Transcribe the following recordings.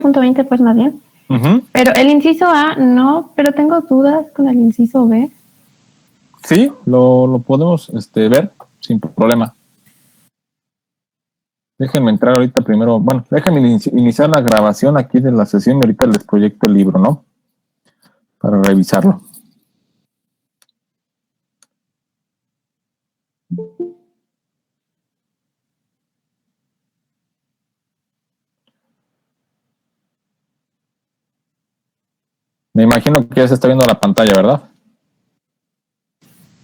1.20 pues más bien. Pero el inciso A no, pero tengo dudas con el inciso B. Sí, lo podemos ver sin problema. Déjenme entrar ahorita primero, bueno, déjenme iniciar la grabación aquí de la sesión y ahorita les proyecto el libro, ¿no? Para revisarlo. Me imagino que ya se está viendo la pantalla, ¿verdad?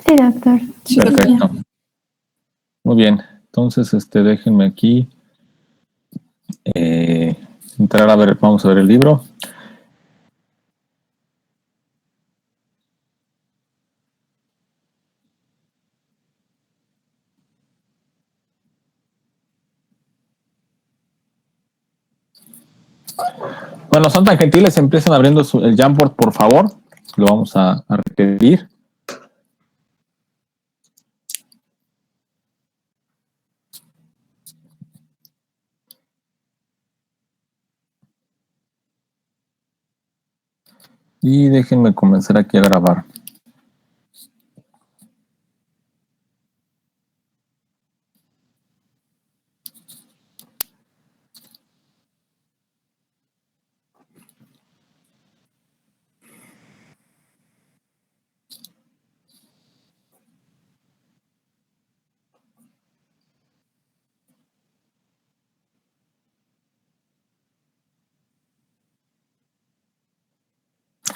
Sí, doctor. Perfecto. Muy bien. Entonces, déjenme aquí entrar a ver, vamos a ver el libro. Bueno, son tan gentiles, empiezan abriendo el Jamboard, por favor. Lo vamos a requerir. Y déjenme comenzar aquí a grabar.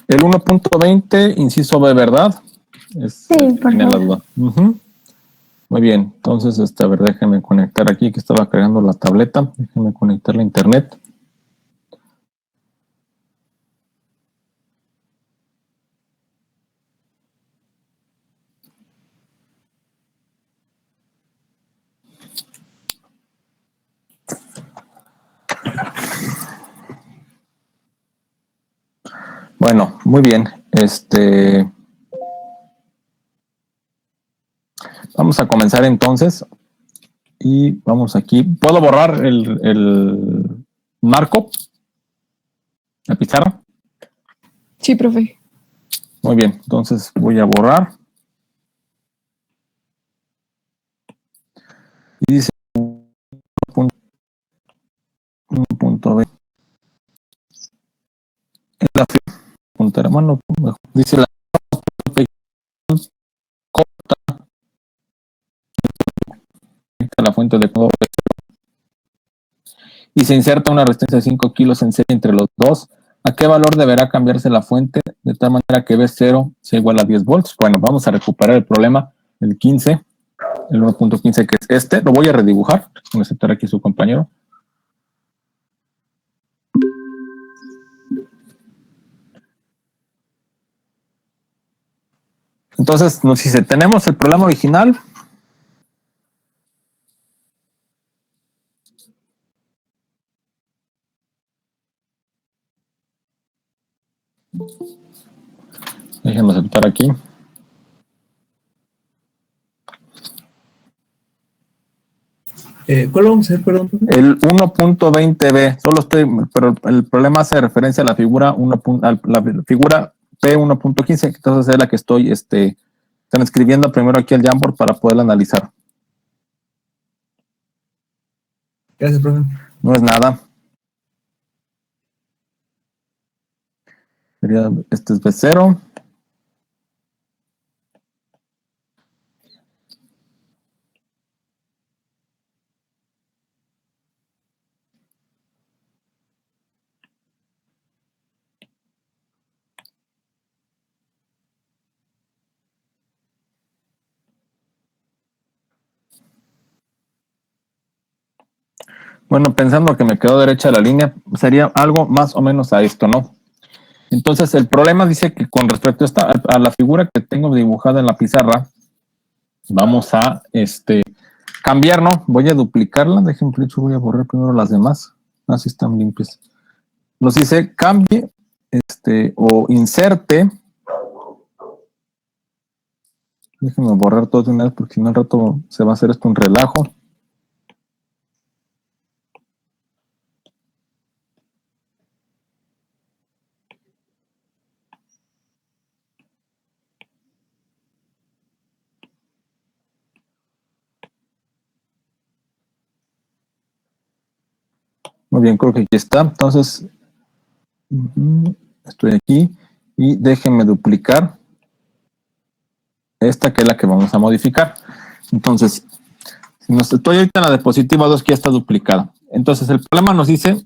El 1.20, inciso B, ¿verdad? Sí, por tiene la favor. duda. Muy bien, entonces, a ver, déjenme conectar aquí, que estaba cargando la tableta. Déjenme conectar la internet. Bueno, muy bien. Vamos a comenzar entonces. Y vamos aquí. ¿Puedo borrar el marco? ¿La pizarra? Sí, profe. Muy bien, entonces voy a borrar. Y dice 1.20. La puntera mano, dice la fuente de cobre y se inserta una resistencia de 5 kilos en serie entre los dos. ¿A qué valor deberá cambiarse la fuente de tal manera que V0 sea igual a 10 volts? Bueno, vamos a recuperar el problema del 15, el 1.15 que es lo voy a redibujar, voy a aceptar aquí su compañero. Entonces nos dice, tenemos el problema original. Déjenme aceptar aquí. ¿Cuál vamos a hacer, perdón? El 1.20b, pero el problema hace referencia a la figura 1, a la figura P1.15, entonces es la que estoy transcribiendo primero aquí al Jamboard para poderla analizar. Gracias, profe. No es nada. Este es B0. Bueno, pensando que me quedó derecha la línea, sería algo más o menos a esto, ¿no? Entonces, el problema dice que con respecto a la figura que tengo dibujada en la pizarra, vamos a cambiar, ¿no? Voy a duplicarla. Déjenme, de hecho, voy a borrar primero las demás. Así están limpias. Nos dice cambie o inserte. Déjenme borrar todo de una vez porque si no al rato se va a hacer esto un relajo. Muy bien, creo que aquí está. Entonces, estoy aquí y déjenme duplicar esta que es la que vamos a modificar. Entonces, si nos estoy ahorita en la diapositiva 2 que ya está duplicada. Entonces, el problema nos dice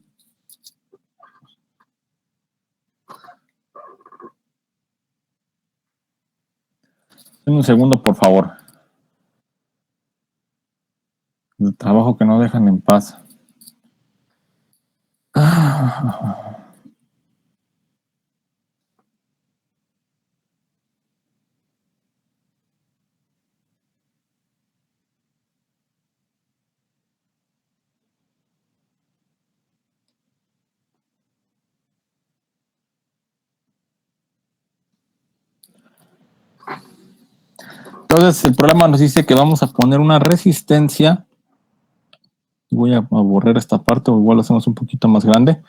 un segundo, por favor. El trabajo que no dejan en paz. Entonces, el problema nos dice que vamos a poner una resistencia. Voy a borrar esta parte, o igual lo hacemos un poquito más grande.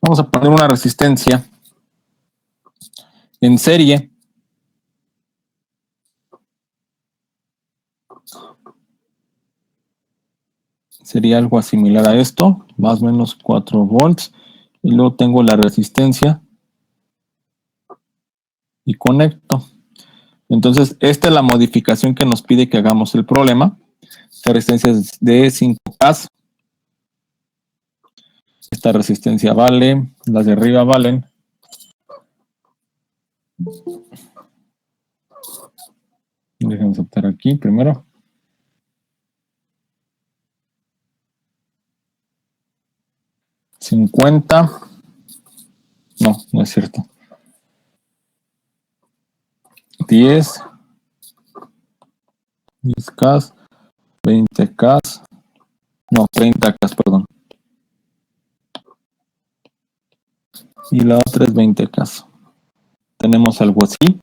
Vamos a poner una resistencia en serie. Sería algo similar a esto, más o menos 4 volts. Y luego tengo la resistencia y conecto. Entonces, esta es la modificación que nos pide que hagamos el problema. Esta resistencia es de 5K. Esta resistencia vale, las de arriba valen. Déjenme saltar aquí primero. $50. No, no es cierto. 10. 10K. 20K. No, 30K, perdón. Y la otra es 20K. Tenemos algo así.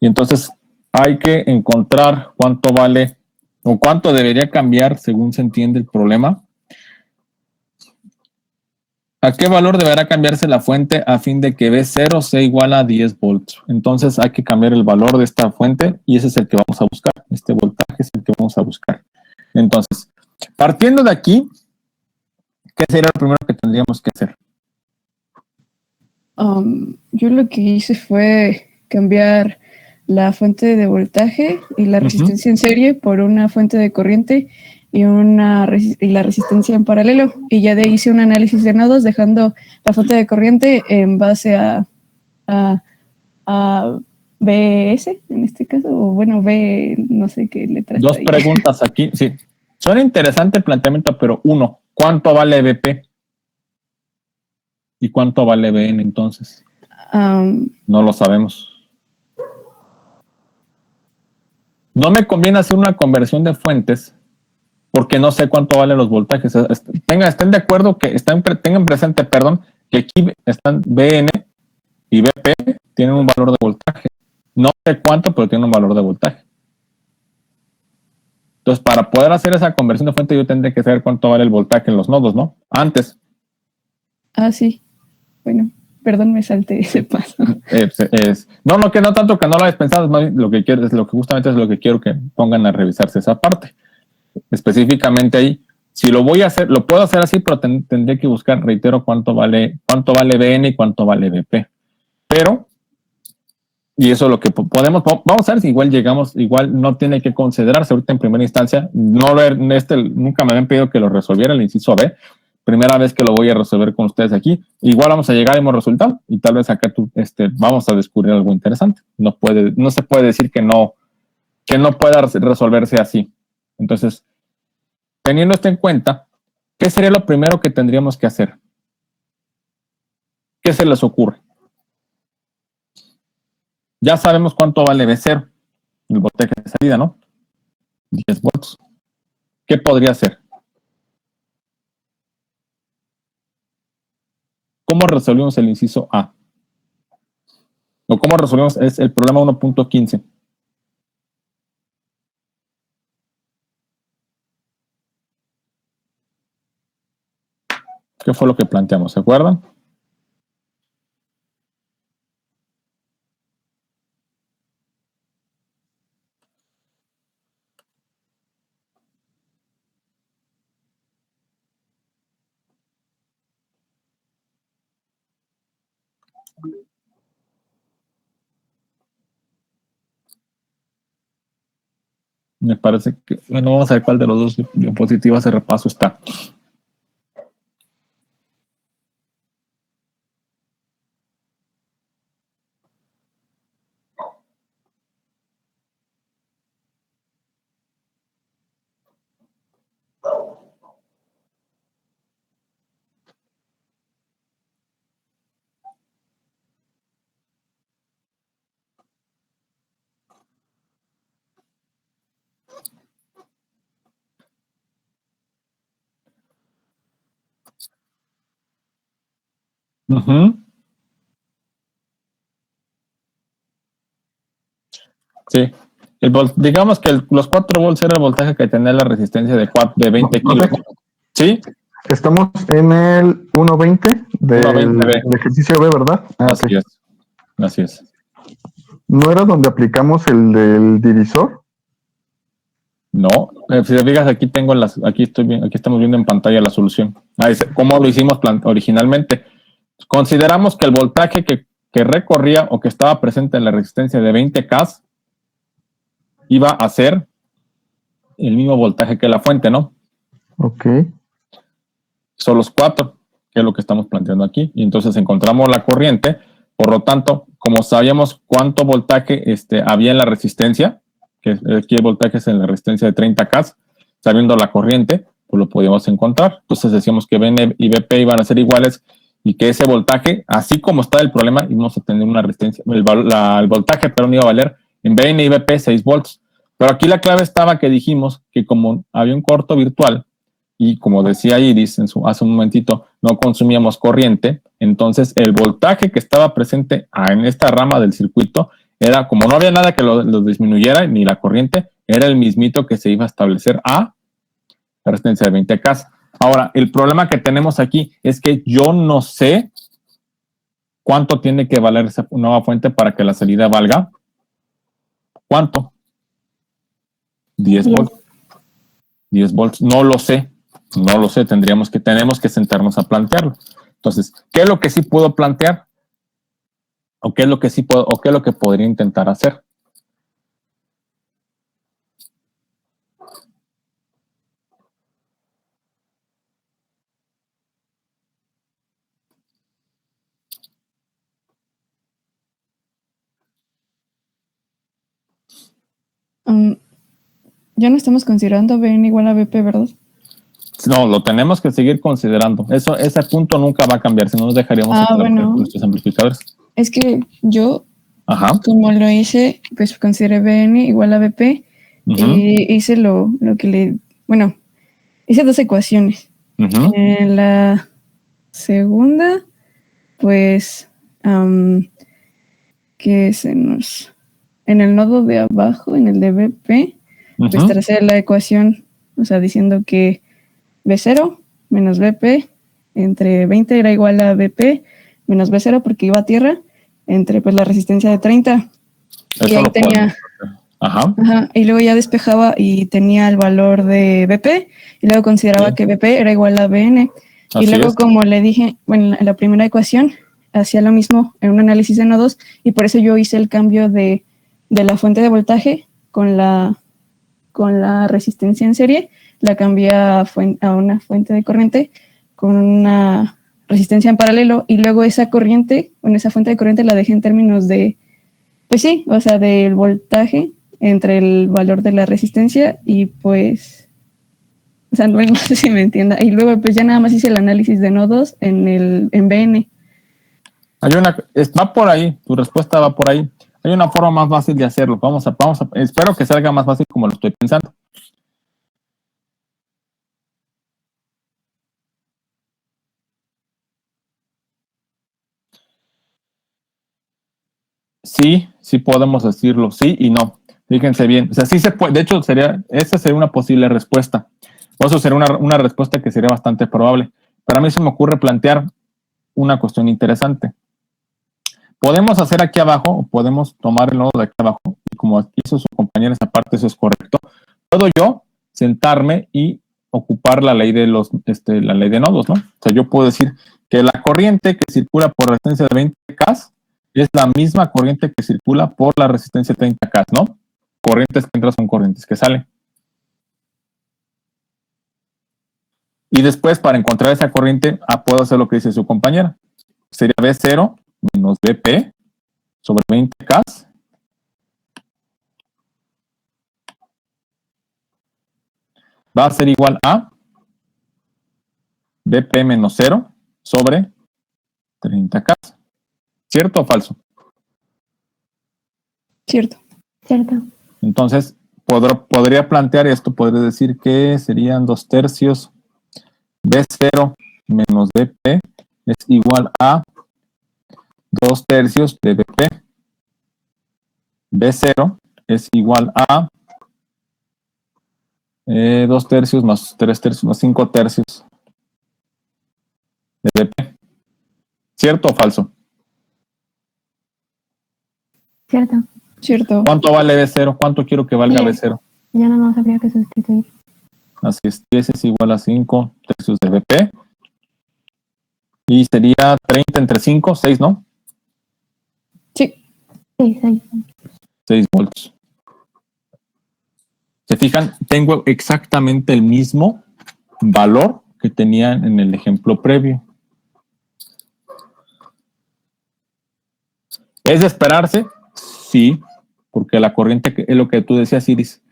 Y entonces hay que encontrar cuánto vale o cuánto debería cambiar según se entiende el problema. ¿A qué valor deberá cambiarse la fuente a fin de que B0 sea igual a 10 volts? Entonces hay que cambiar el valor de esta fuente y ese es el que vamos a buscar. Este voltaje es el que vamos a buscar. Entonces, partiendo de aquí, ¿qué sería lo primero que tendríamos que hacer? Yo lo que hice fue cambiar la fuente de voltaje y la resistencia en serie por una fuente de corriente y la resistencia en paralelo. Y ya de ahí hice un análisis de nodos dejando la fuente de corriente en base a BS, en este caso, o bueno, B, no sé qué letra. Dos preguntas aquí, sí. Suena interesante el planteamiento, pero uno, ¿cuánto vale BP? ¿Y cuánto vale BN entonces? No lo sabemos. No me conviene hacer una conversión de fuentes porque no sé cuánto valen los voltajes. Estén de acuerdo que tengan presente, perdón, que aquí están BN y BP tienen un valor de voltaje. No sé cuánto, pero tienen un valor de voltaje. Entonces, para poder hacer esa conversión de fuente, yo tendré que saber cuánto vale el voltaje en los nodos, ¿no? Antes. Sí. Bueno, perdón, me salté ese paso. No, que no tanto que no lo hayas pensado, es más bien lo que quiero, es lo que justamente es lo que quiero que pongan a revisarse esa parte. Específicamente ahí, si lo voy a hacer, lo puedo hacer así, pero tendré que buscar, reitero, cuánto vale BN y cuánto vale BP. Pero, y eso es lo que podemos, vamos a ver si igual llegamos, igual no tiene que considerarse ahorita en primera instancia, nunca me habían pedido que lo resolviera el inciso B, primera vez que lo voy a resolver con ustedes aquí, igual vamos a llegar al mismo resultado y tal vez acá vamos a descubrir algo interesante. No se puede decir que no pueda resolverse así. Entonces, teniendo esto en cuenta, ¿qué sería lo primero que tendríamos que hacer? ¿Qué se les ocurre? Ya sabemos cuánto vale B0, el voltaje de salida, ¿no? 10 volts. ¿Qué podría ser? ¿Cómo resolvimos el inciso A? ¿O cómo resolvimos el problema 1.15? ¿Qué fue lo que planteamos? ¿Se acuerdan? Me parece que, bueno, vamos a ver cuál de los dos diapositivas de repaso está. Uh-huh. Sí. Digamos que los 4 volts era el voltaje que tenía la resistencia de 20 kilos. ¿Sí? Estamos en el 1.20 del ejercicio B, ¿verdad? Así okay. es. Así es. ¿No era donde aplicamos el del divisor? No, si te fijas, aquí tengo aquí estamos viendo en pantalla la solución. ¿Cómo lo hicimos originalmente? Consideramos que el voltaje que recorría o que estaba presente en la resistencia de 20K iba a ser el mismo voltaje que la fuente, ¿no? Ok. Son los 4, que es lo que estamos planteando aquí. Y entonces encontramos la corriente. Por lo tanto, como sabíamos cuánto voltaje había en la resistencia, que aquí el voltaje es en la resistencia de 30K, sabiendo la corriente, pues lo podíamos encontrar. Entonces decíamos que Vn y Vp iban a ser iguales y que ese voltaje, así como está el problema, íbamos a tener una resistencia, el voltaje, perdón, iba a valer en Vn y Vp 6 volts. Pero aquí la clave estaba que dijimos que como había un corto virtual, y como decía Iris hace un momentito, no consumíamos corriente, entonces el voltaje que estaba presente en esta rama del circuito era, como no había nada que lo disminuyera, ni la corriente, era el mismito que se iba a establecer a la resistencia de 20K. Ahora, el problema que tenemos aquí es que yo no sé cuánto tiene que valer esa nueva fuente para que la salida valga. ¿Cuánto? 10 volts. 10 volts, no lo sé. No lo sé, tenemos que sentarnos a plantearlo. Entonces, ¿qué es lo que sí puedo plantear? ¿O qué es lo que sí puedo, o qué es lo que podría intentar hacer? Ya no estamos considerando Vn igual a Vp, ¿verdad? No, lo tenemos que seguir considerando. Ese punto nunca va a cambiar, si no nos dejaríamos nuestros amplificadores. Es que yo, como lo hice, pues consideré Vn igual a Vp y hice lo que hice 2 ecuaciones. En la segunda, pues, en el nodo de abajo, en el de Vp, pues tracé la ecuación, o sea, diciendo que V0 menos Vp entre 20 era igual a Vp menos V0 porque iba a tierra entre pues la resistencia de 30. Eso y ahí tenía... y luego ya despejaba y tenía el valor de Vp y luego consideraba que Vp era igual a Vn. Y luego, como le dije, en la primera ecuación hacía lo mismo en un análisis de nodos y por eso yo hice el cambio de la fuente de voltaje con la resistencia en serie, la cambié a una fuente de corriente con una resistencia en paralelo y luego esa corriente, esa fuente de corriente la dejé en términos de, pues sí, o sea, del voltaje entre el valor de la resistencia y pues, o sea, no sé si me entienda. Y luego pues ya nada más hice el análisis de nodos en Vn. Va por ahí, tu respuesta va por ahí. Hay una forma más fácil de hacerlo. Espero que salga más fácil como lo estoy pensando. Sí podemos decirlo, sí y no. Fíjense bien, o sea, sí se puede, de hecho, esa sería una posible respuesta. O eso sería una respuesta que sería bastante probable. Pero a mí se me ocurre plantear una cuestión interesante. Podemos hacer aquí abajo, o podemos tomar el nodo de aquí abajo, y como hizo su compañera esa parte, eso es correcto. Puedo yo sentarme y ocupar la ley de la ley de nodos, ¿no? O sea, yo puedo decir que la corriente que circula por resistencia de 20K es la misma corriente que circula por la resistencia de 30K, ¿no? Corrientes que entran son corrientes que salen. Y después, para encontrar esa corriente, puedo hacer lo que dice su compañera. Sería V0 menos Vp sobre 20K. Va a ser igual a Vp menos 0 sobre 30K. ¿Cierto o falso? Cierto. Cierto. Entonces, podría plantear esto, podría decir que serían 2/3 V0 menos Vp es igual a 2/3 de Vp. V0 es igual a 2/3 más 3/3 más 5/3 de Vp. ¿Cierto o falso? Cierto. Cierto. ¿Cuánto vale V0? ¿Cuánto quiero que valga 10. V0? Ya no habría que sustituir. Así es, 10 es igual a 5/3 de Vp. Y sería 30 entre 5, 6, ¿no? Sí. Sí, 6. 6 volts. ¿Se fijan? Tengo exactamente el mismo valor que tenía en el ejemplo previo. ¿Es de esperarse? Sí, porque la corriente, es lo que tú decías, Iris,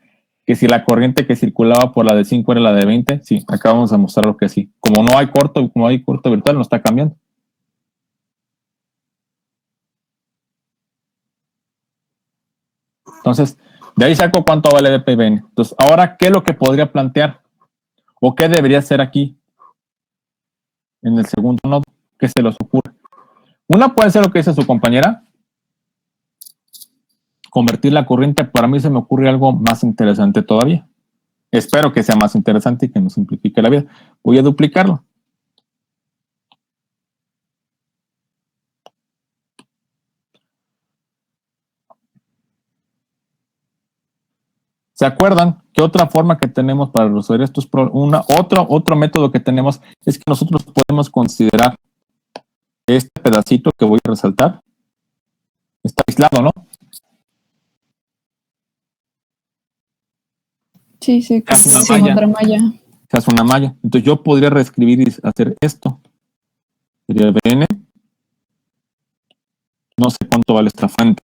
que si la corriente que circulaba por la de 5 era la de 20, sí, acá vamos a mostrar lo que sí. Como hay corto virtual, no está cambiando. Entonces, de ahí saco cuánto vale VP/N. Entonces, ahora, ¿qué es lo que podría plantear? ¿O qué debería hacer aquí en el segundo nodo? ¿Qué se les ocurre? Una puede ser lo que dice su compañera, convertir la corriente. Para mí se me ocurre algo más interesante todavía. Espero que sea más interesante y que nos simplifique la vida. Voy a duplicarlo. ¿Se acuerdan que otra forma que tenemos para resolver estos problemas, otro método que tenemos es que nosotros podemos considerar que este pedacito que voy a resaltar está aislado, ¿no? Sí, se hace hace otra malla. Se hace una malla. Entonces yo podría reescribir y hacer esto. Sería Vn. No sé cuánto vale esta fuente.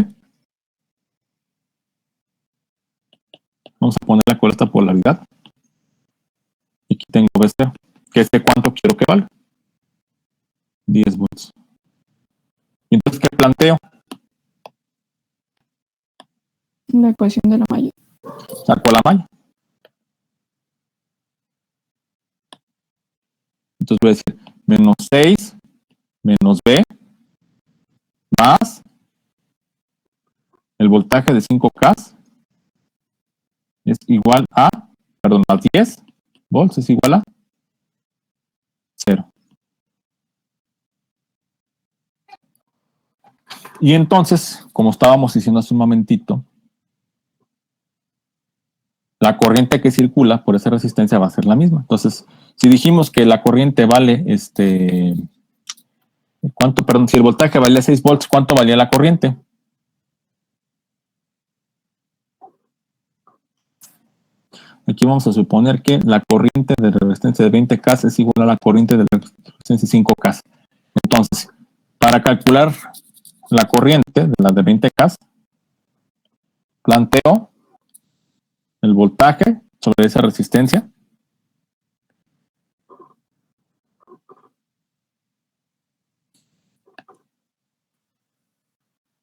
Vamos a ponerla con esta polaridad. Y aquí tengo V0, que es de cuánto quiero que valga. 10 volts. Y entonces, ¿qué planteo? La ecuación de la malla. Saco la malla. Entonces voy a decir menos 6 menos V más el voltaje de 5K es igual a, a 10 volts es igual a 0. Y entonces, como estábamos diciendo hace un momentito, la corriente que circula por esa resistencia va a ser la misma. Entonces, si dijimos que la corriente vale, si el voltaje valía 6 volts, ¿cuánto valía la corriente? Aquí vamos a suponer que la corriente de resistencia de 20K es igual a la corriente de resistencia de 5K. Entonces, para calcular la corriente de la de 20K, planteo el voltaje sobre esa resistencia.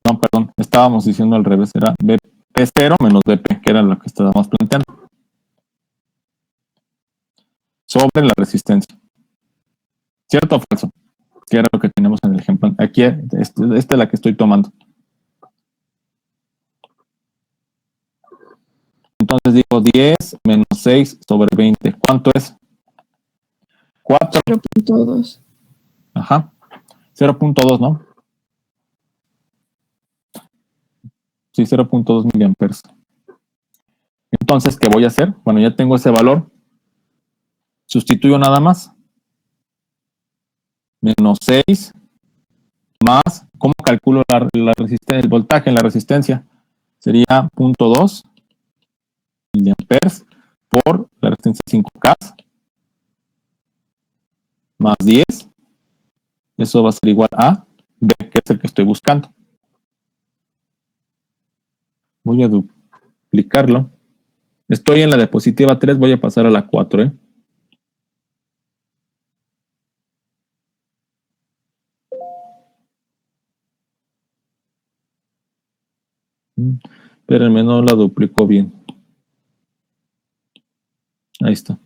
No, perdón, estábamos diciendo al revés, era P0 menos Vp, que era lo que estábamos planteando. Sobre la resistencia. ¿Cierto o falso? Que era lo que tenemos en el ejemplo. Aquí, esta es la que estoy tomando. Entonces digo 10 menos 6 sobre 20. ¿Cuánto es? 4. 0.2. Ajá. 0.2, ¿no? Sí, 0.2 miliamperes. Entonces, ¿qué voy a hacer? Bueno, ya tengo ese valor. Sustituyo nada más. menos 6 más, ¿cómo calculo la resistencia, el voltaje en la resistencia? Sería 0.2 miliamperes por la resistencia 5K más 10. Eso va a ser igual a B, que es el que estoy buscando. Voy a duplicarlo. Estoy en la diapositiva 3, voy a pasar a la 4, Espérenme, no la duplico bien. Ahí está.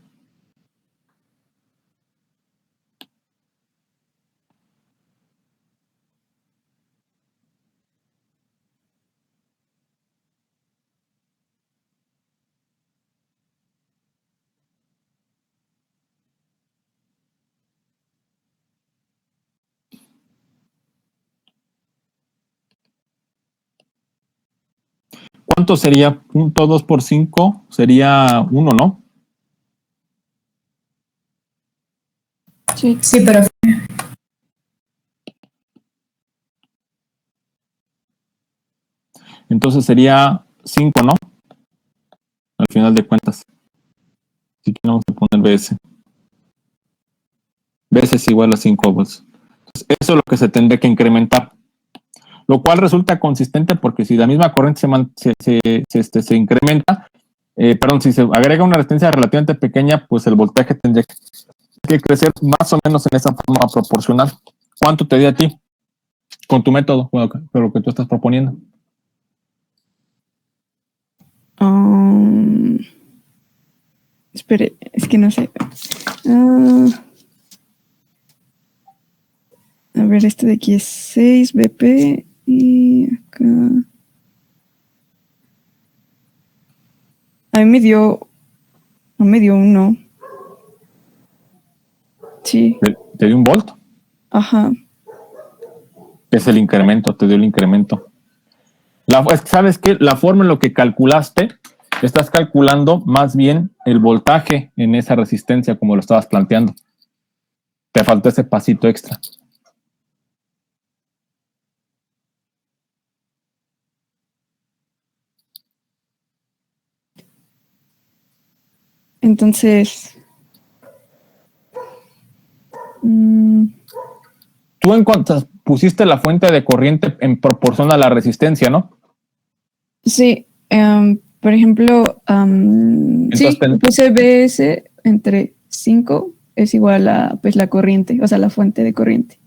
¿Cuánto sería? 0.2 por 5 sería 1, ¿no? Sí. Sí, pero Entonces sería 5, ¿no? Al final de cuentas. Así que vamos a poner BS. BS es igual a 5 volts. Entonces, eso es lo que se tendría que incrementar. Lo cual resulta consistente porque si la misma corriente se incrementa, si se agrega una resistencia relativamente pequeña, pues el voltaje tendría que crecer más o menos en esa forma proporcional. ¿Cuánto te dio a ti con tu método? Bueno, con lo que tú estás proponiendo. Espere, es que no sé. A ver, este de aquí es 6 BP y acá. A mí me dio 1. Sí. ¿Te dio un volt? Ajá. Es el incremento, te dio el incremento. ¿Sabes qué? La forma en lo que calculaste, estás calculando más bien el voltaje en esa resistencia como lo estabas planteando. Te faltó ese pasito extra. Entonces. Tú en cuanto pusiste la fuente de corriente en proporción a la resistencia, ¿no? Sí. Por ejemplo, Entonces, sí, puse BS entre 5 es igual a pues la corriente, o sea, la fuente de corriente.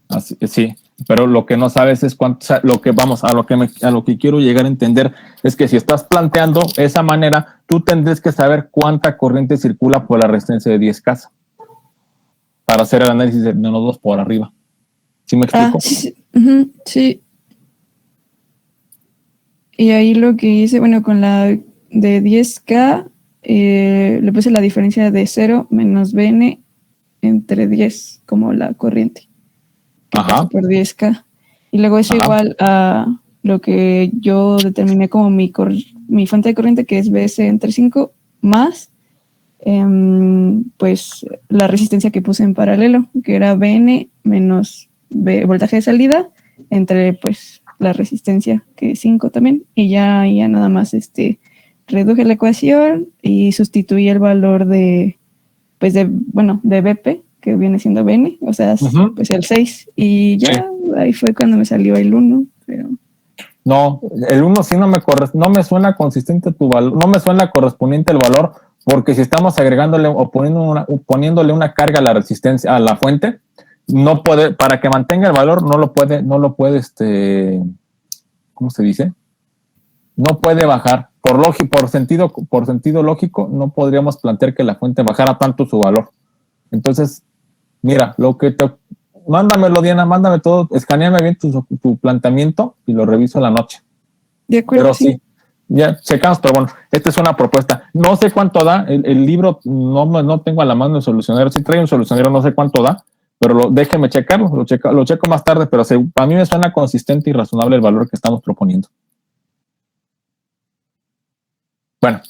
Así, sí, pero lo que no sabes es cuánto, o sea, a lo que quiero llegar a entender es que si estás planteando esa manera, tú tendrías que saber cuánta corriente circula por la resistencia de 10K para hacer el análisis de menos 2 por arriba. ¿Sí me explico? Sí. Sí. Y ahí lo que hice, bueno, con la de 10K, le puse la diferencia de 0 menos BN entre 10, como la corriente. Ajá. Por 10K. Y luego es igual a lo que yo determiné como mi fuente de corriente, que es BS entre 5, más pues la resistencia que puse en paralelo, que era BN menos voltaje de salida, entre pues la resistencia, que es 5 también, y ya nada más reduje la ecuación y sustituí el valor de BP, que viene siendo BN, o sea, pues el 6, y ya ahí fue cuando me salió el 1, pero... No, el 1 sí no me suena consistente tu valor, no me suena correspondiente el valor, porque si estamos agregándole o poniéndole una carga a la resistencia, a la fuente, no puede, para que mantenga el valor, no lo puede, ¿cómo se dice? No puede bajar. Por sentido lógico, no podríamos plantear que la fuente bajara tanto su valor. Entonces, mira, mándamelo, Diana, mándame todo, escaneame bien tu planteamiento y lo reviso en la noche. De acuerdo. Pero sí, ya checamos, pero bueno, esta es una propuesta. No sé cuánto da, el libro no tengo a la mano el solucionario, sí trae un solucionario, no sé cuánto da, pero déjeme checarlo, lo checo más tarde, pero a mí me suena consistente y razonable el valor que estamos proponiendo. Bueno,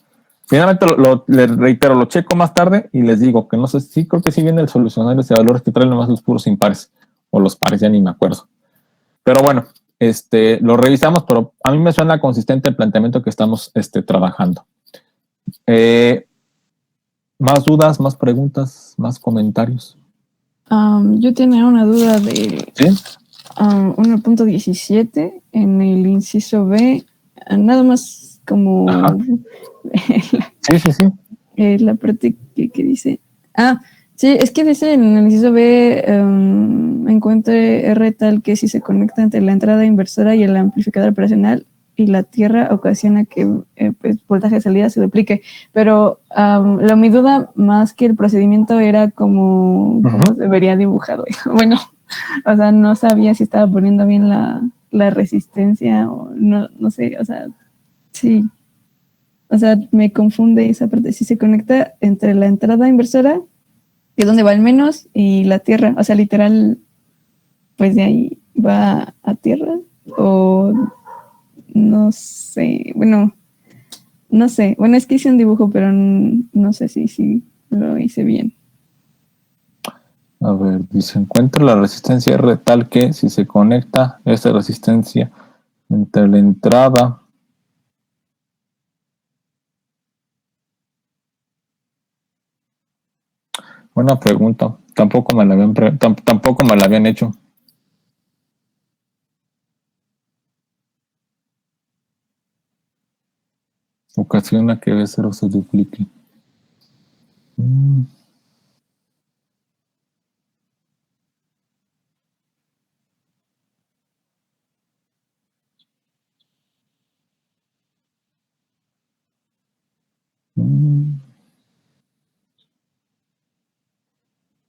Finalmente, les reitero, lo checo más tarde y les digo que no sé, sí creo que sí viene el solucionario de valores que trae nomás los puros impares, o los pares, ya ni me acuerdo. Pero bueno, lo revisamos, pero a mí me suena consistente el planteamiento que estamos trabajando. ¿Más dudas, más preguntas, más comentarios? Yo tenía una duda de ¿Sí? 1.17 en el inciso B, nada más como Ajá. Sí. la parte que dice. Sí, es que dice en el inciso B, encuentre R tal que si se conecta entre la entrada inversora y el amplificador operacional y la tierra ocasiona que pues, voltaje de salida se duplique. Pero mi duda más que el procedimiento era cómo se vería dibujado. Bueno, o sea, no sabía si estaba poniendo bien la resistencia o no sé, o sea, sí. O sea, me confunde esa parte. Si se conecta entre la entrada inversora, que es donde va el menos, y la tierra. O sea, literal, pues de ahí va a tierra. O no sé. Bueno, no sé. Bueno, es que hice un dibujo, pero no sé si lo hice bien. A ver, dice, encuentra la resistencia R tal que si se conecta esa resistencia entre la entrada. Buena pregunta. Tampoco me la tampoco me la habían hecho. Ocasiona que B0 se duplique.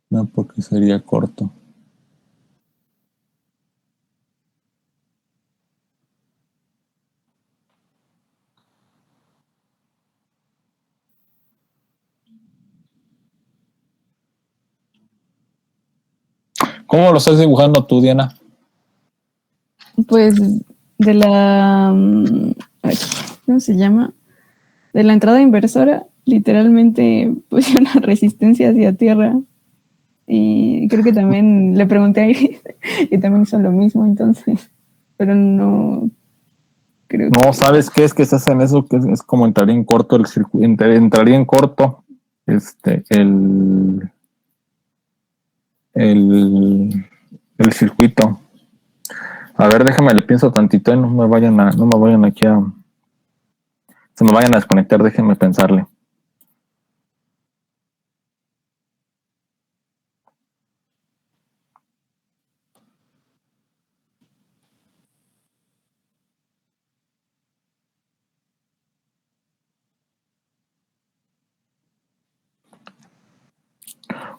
No, porque sería corto. ¿Cómo lo estás dibujando tú, Diana? Pues de la. ¿Cómo se llama? De la entrada inversora, literalmente puse una resistencia hacia tierra. Y creo que también le pregunté a Iris y también hizo lo mismo, entonces. Pero no creo No, que. ¿sabes qué es que estás en eso? Que es como entraría en corto el circuito. Entraría en corto el, el circuito. A ver, déjame, le pienso tantito, no me vayan aquí se me vayan a desconectar, déjenme pensarle.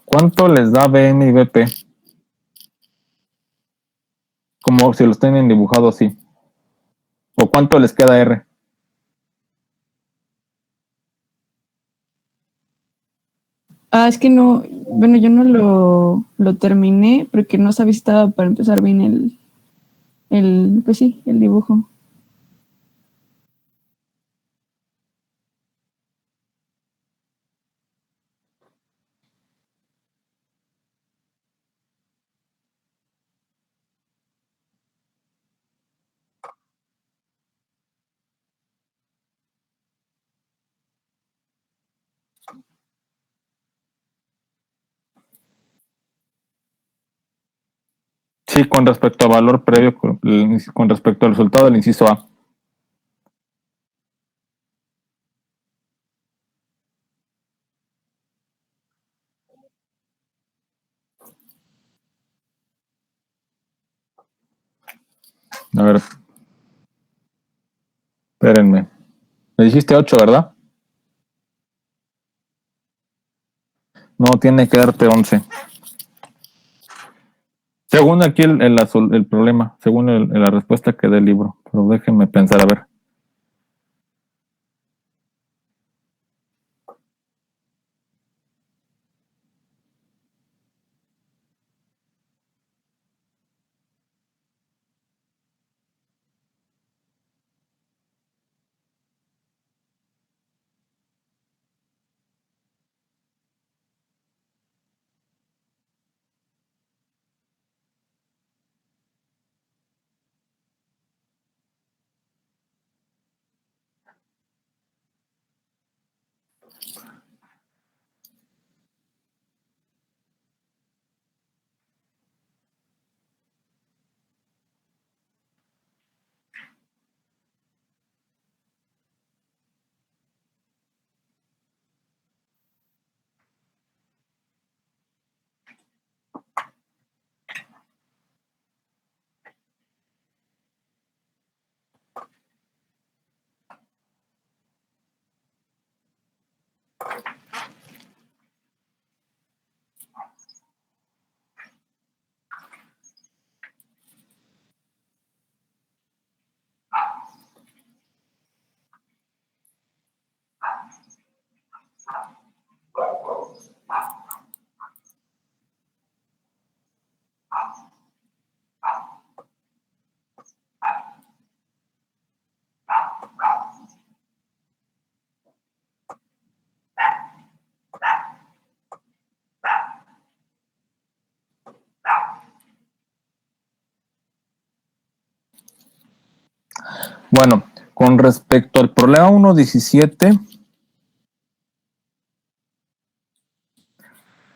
¿Cuánto les da BM y BP? Como si los tienen dibujado así. ¿O cuánto les queda R? Es que no. Bueno, yo no lo terminé porque no sabía si estaba para empezar bien pues sí, el dibujo. Sí, con respecto a valor previo, con respecto al resultado del inciso A. A ver, espérenme. Me dijiste 8, ¿verdad? No, tiene que darte 11. Según aquí el problema, según la respuesta que dé el libro. Pero déjenme pensar, a ver. Bueno, con respecto al problema 1.17,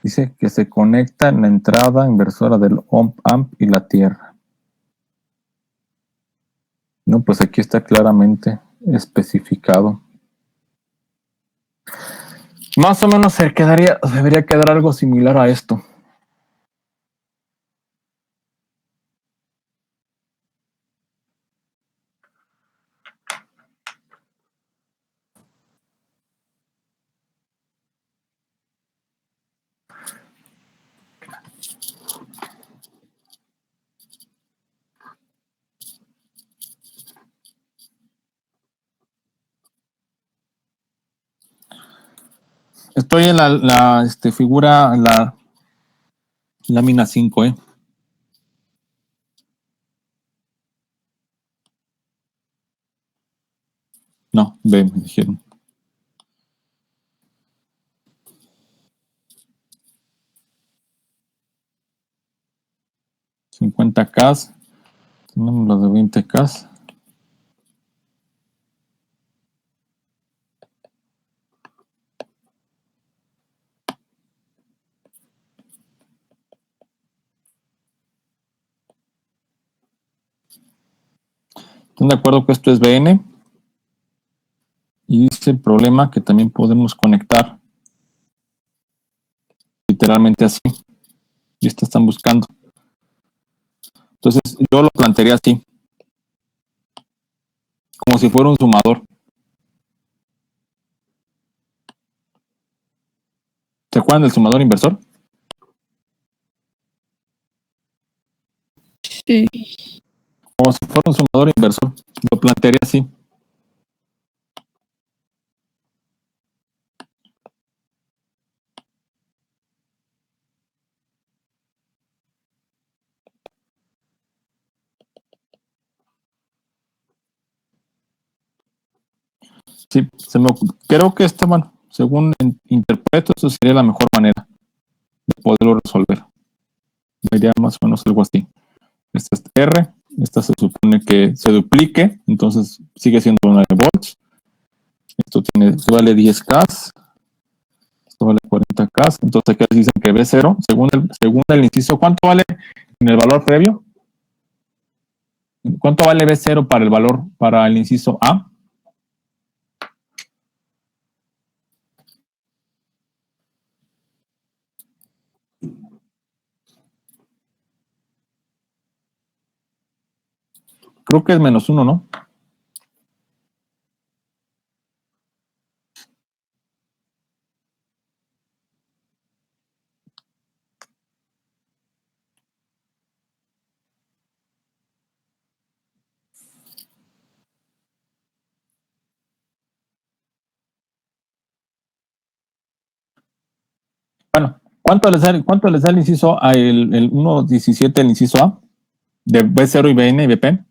dice que se conecta en la entrada inversora del op-amp y la tierra. No, pues aquí está claramente especificado. Más o menos debería quedar algo similar a esto. Estoy en la figura, la lámina 5, ¿eh? No, B, me dijeron. 50K. Tenemos los de 20K. ¿Están de acuerdo que esto es BN? Y dice el problema que también podemos conectar literalmente así. Y esto están buscando. Entonces yo lo plantearía así. Como si fuera un sumador. ¿Se acuerdan del sumador inversor? Sí. Como si fuera un sumador inversor. Lo plantearía así. Sí, creo que bueno, según interpreto, eso sería la mejor manera de poderlo resolver. Sería más o menos algo así. Esta es R, esta se supone que se duplique, entonces sigue siendo 9 volts. Esto vale 10K, esto vale 40K, entonces aquí dicen que B0, según el inciso, ¿cuánto vale en el valor previo? ¿Cuánto vale B0 para el inciso A? Creo que es -1, ¿no? Bueno, ¿cuánto les da el inciso A, el 1.17, el inciso A? De B0 y BN y BP.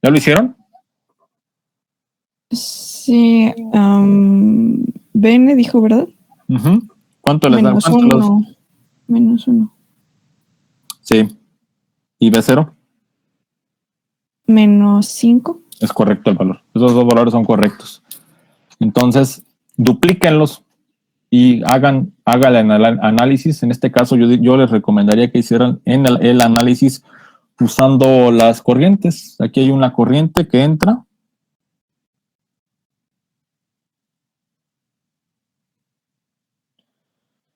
¿Ya lo hicieron? Sí. BN dijo, ¿verdad? ¿Cuánto les da? -1. Sí. ¿Y B0? -5. Es correcto el valor. Esos dos valores son correctos. Entonces, duplíquenlos y hagan el análisis. En este caso yo les recomendaría que hicieran el análisis usando las corrientes. Aquí hay una corriente que entra.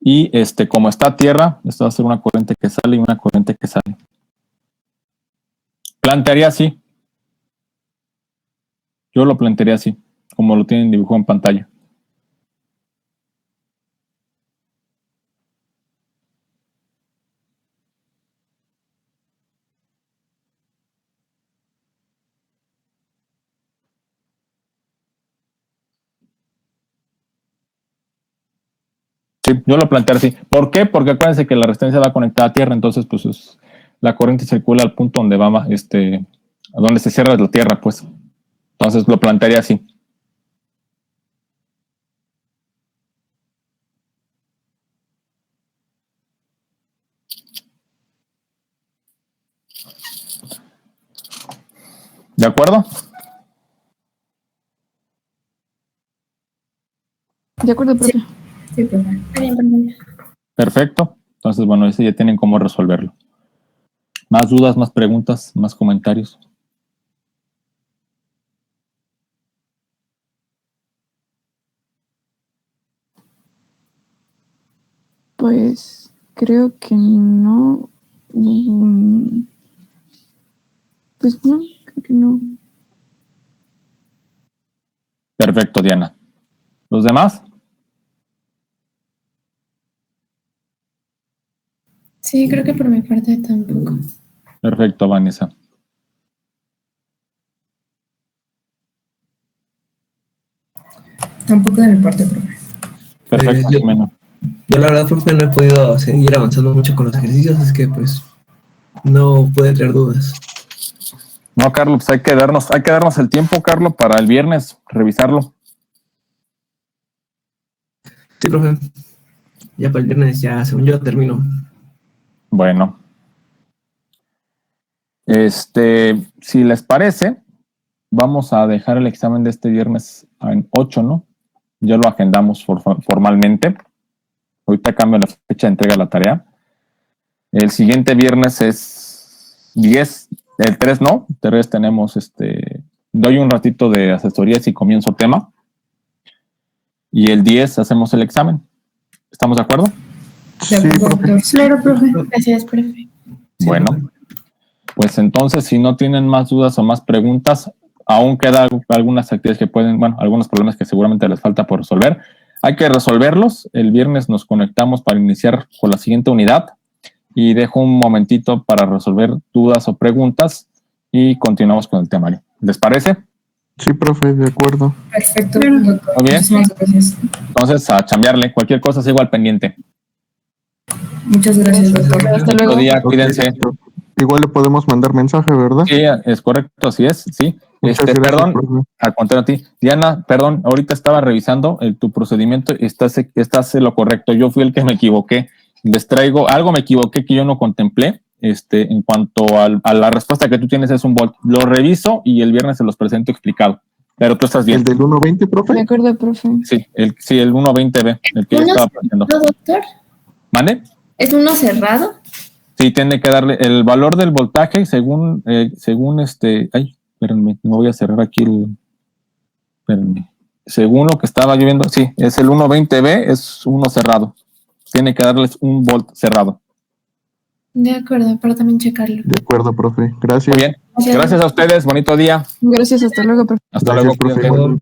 Y como está tierra, esto va a ser una corriente que sale y una corriente que sale. Plantearía así. Yo lo plantearía así, como lo tienen dibujado en pantalla. Sí, yo lo plantearía así. ¿Por qué? Porque acuérdense que la resistencia va conectada a tierra, entonces pues la corriente circula al punto donde va, a donde se cierra la tierra, pues. Entonces lo plantearía así. ¿De acuerdo? De acuerdo, profe. Sí, profe. Está bien, profe. Perfecto. Entonces, bueno, ese ya tienen cómo resolverlo. ¿Más dudas, más preguntas, más comentarios? Pues creo que no. Pues no, creo que no. Perfecto, Diana. ¿Los demás? Sí, creo que por mi parte tampoco. Perfecto, Vanessa. Tampoco de mi parte, profe. Perfecto, Jimena. Yo la verdad, profe, no he podido seguir avanzando mucho con los ejercicios, es que pues no puede traer dudas. No, Carlos, pues hay que darnos el tiempo, Carlos, para el viernes revisarlo. Sí, profe. Ya para el viernes, ya según yo termino. Bueno. Si les parece, vamos a dejar el examen de este viernes en 8, ¿no? Ya lo agendamos formalmente. Ahorita cambio la fecha de entrega de la tarea. El siguiente viernes es 10, el 3 no, el 3 tenemos doy un ratito de asesorías y comienzo tema. Y el 10 hacemos el examen. ¿Estamos de acuerdo? Sí, profe. Claro, profe. Gracias, profe. Bueno, pues entonces, si no tienen más dudas o más preguntas, aún quedan algunas actividades que algunos problemas que seguramente les falta por resolver. Hay que resolverlos. El viernes nos conectamos para iniciar con la siguiente unidad y dejo un momentito para resolver dudas o preguntas y continuamos con el temario. ¿Les parece? Sí, profe, de acuerdo. Perfecto, doctor. Muy bien. Muchísimas gracias. Entonces, a chambearle. Cualquier cosa sigo al pendiente. Muchas gracias, doctor. Hasta luego. Otro día, cuídense. Igual le podemos mandar mensaje, ¿verdad? Sí, es correcto, así es, sí. Muchas gracias, Perdón, profe. al contrario a ti. Diana, perdón, ahorita estaba revisando tu procedimiento, estás en lo correcto. Yo fui el que me equivoqué. Les traigo, algo me equivoqué que yo no contemplé. En cuanto a la respuesta que tú tienes es un volt. Lo reviso y el viernes se los presento explicado. Pero tú estás bien. ¿El del 1.20, profe? De acuerdo, profe. Sí, el 1.20b, el que yo estaba haciendo. ¿No, doctor? ¿Mande? ¿Es uno cerrado? Sí, tiene que darle el valor del voltaje según espérenme, no voy a cerrar aquí espérenme. Según lo que estaba yo viendo, sí, es el 1.20b, es uno cerrado. Tiene que darles un volt cerrado. De acuerdo, para también checarlo. De acuerdo, profe. Gracias. Muy bien. Gracias a ustedes, bonito día. Gracias, hasta luego, profe. Hasta Gracias, luego, profe. cuídense.